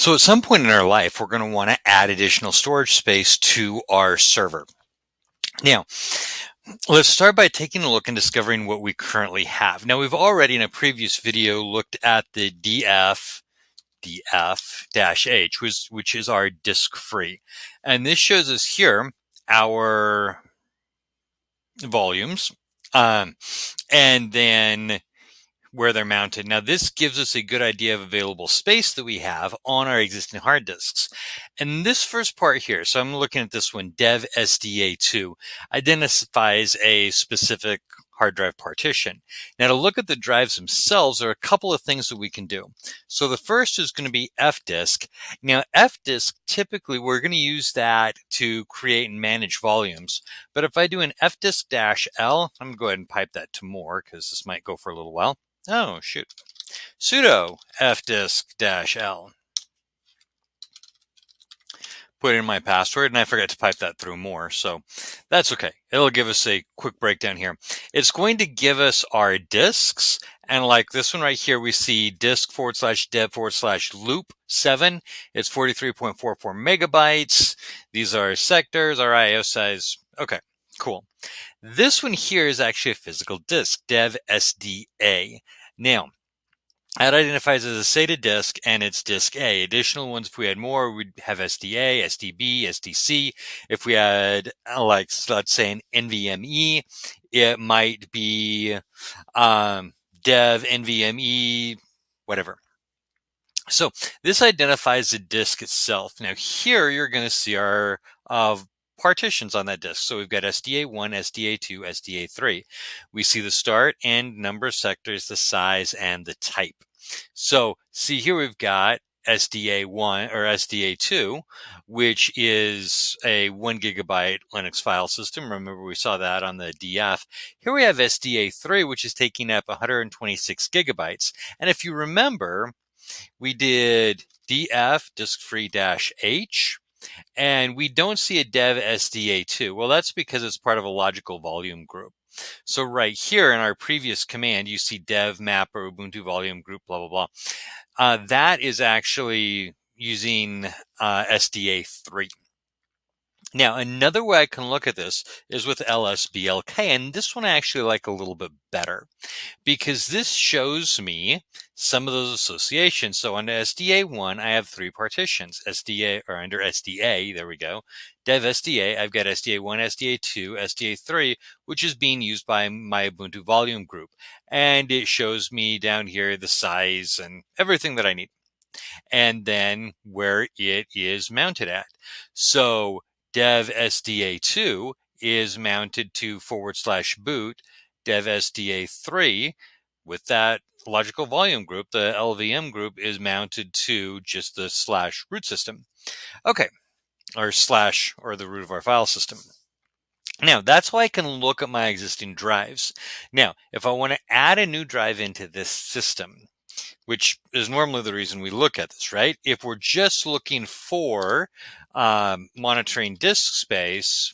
So at some point in our life, we're going to want to add additional storage space to our server. Now, let's start by taking a look and discovering what we currently have. Now, we've already in a previous video looked at the df-h, which is our disk free. And this shows us here our volumes, and then where they're mounted. Now, this gives us a good idea of available space that we have on our existing hard disks. And this first part here, so I'm looking at this one, dev SDA2, identifies a specific hard drive partition. Now, to look at the drives themselves, there are a couple of things that we can do. So the first is going to be fdisk. Now, fdisk, typically, we're going to use that to create and manage volumes. But if I do an fdisk-l, I'm going to go ahead and pipe that to more because this might go for a little while. Oh, shoot. Sudo fdisk-l. Put in my password, and I forgot to pipe that through more, so that's okay. It'll give us a quick breakdown here. It's going to give us our disks, and like this one right here, we see disk/dev/loop 7. It's 43.44 megabytes. These are sectors, our IO size. Okay, cool. This one here is actually a physical disk, dev SDA. Now, that identifies as a SATA disk, and it's disk A. Additional ones, if we had more, we'd have SDA, SDB, SDC. If we had, like, let's say an NVMe, it might be dev, NVMe, whatever. So this identifies the disk itself. Now here you're going to see our partitions on that disk. So we've got SDA1, SDA2, SDA3. We see the start and number of sectors, the size, and the type. So see here we've got SDA1 or SDA2, which is a 1 gigabyte Linux file system. Remember, we saw that on the DF. Here we have SDA3, which is taking up 126 gigabytes. And if you remember, we did df disk-free-h, and we don't see a dev SDA2. Well, that's because it's part of a logical volume group. So right here in our previous command, you see dev map or Ubuntu volume group, blah, blah, blah. That is actually using SDA3. Now, another way I can look at this is with lsblk, and this one I actually like a little bit better because this shows me some of those associations. So under SDA1, I have 3 partitions. SDA, or under SDA, there we go. Dev SDA, I've got SDA1, SDA2, SDA3, which is being used by my Ubuntu volume group. And it shows me down here the size and everything that I need. And then where it is mounted at. So dev SDA2 is mounted to /boot. Dev SDA3 with that logical volume group, the LVM group, is mounted to just the /root system. Okay, or the root of our file system. Now, that's how I can look at my existing drives. Now, if I want to add a new drive into this system, which is normally the reason we look at this, right? If we're just looking for monitoring disk space,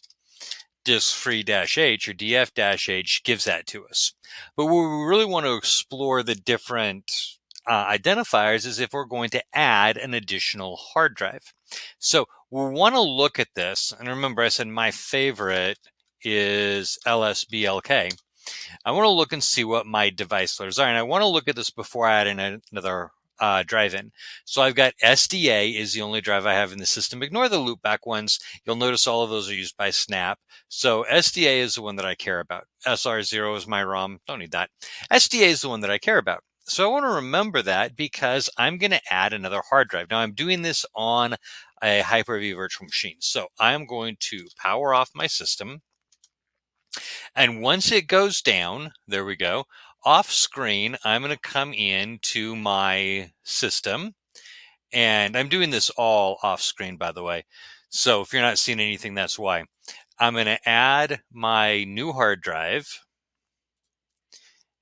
disk-free-h or df-h gives that to us. But where we really want to explore the different identifiers is if we're going to add an additional hard drive. So we want to look at this, and remember I said my favorite is lsblk. I want to look and see what my device loaders are, and I want to look at this before I add in another drive in. So I've got SDA is the only drive I have in the system. Ignore the loopback ones. You'll notice all of those are used by Snap. So SDA is the one that I care about. SR0 is my ROM. Don't need that. SDA is the one that I care about. So I want to remember that because I'm going to add another hard drive. Now I'm doing this on a Hyper-V virtual machine. So I'm going to power off my system. And once it goes down, there we go, off screen, I'm going to come into my system. And I'm doing this all off screen, by the way. So if you're not seeing anything, that's why. I'm going to add my new hard drive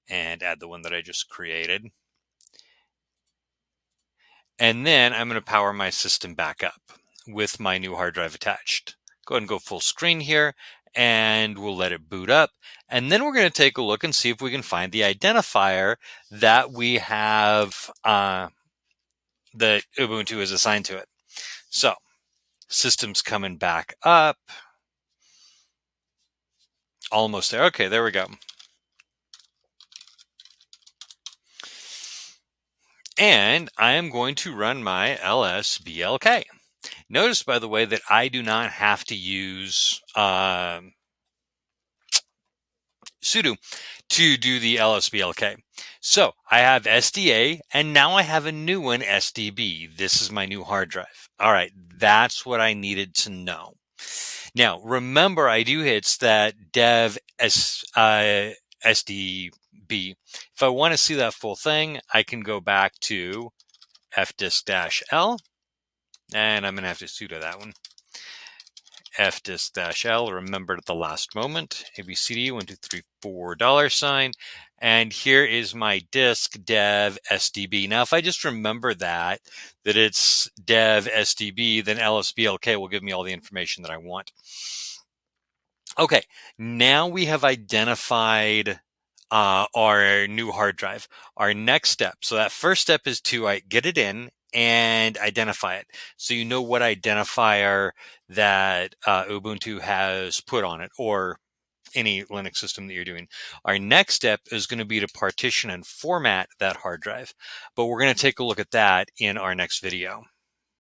and add the one that I just created. And then I'm going to power my system back up with my new hard drive attached. Go ahead and go full screen here, and we'll let it boot up. And then we're going to take a look and see if we can find the identifier that we have that Ubuntu is assigned to it. So system's coming back up. Almost there. Okay, there we go. And I am going to run my lsblk. Notice, by the way, that I do not have to use sudo to do the lsblk. So I have SDA, and now I have a new one, SDB. This is my new hard drive. All right, that's what I needed to know. Now, remember, I do hits that dev SDB. If I want to see that full thing, I can go back to fdisk-l, and I'm going to have to sudo that one. fdisk-l, remembered at the last moment, ABCD, 1234 $, and here is my disk dev SDB. Now, if I just remember that it's dev SDB, then lsblk will give me all the information that I want. Okay, now we have identified our new hard drive. Our next step, so that first step is to get it in and identify it. So you know what identifier that Ubuntu has put on it, or any Linux system that you're doing. Our next step is going to be to partition and format that hard drive. But we're going to take a look at that in our next video.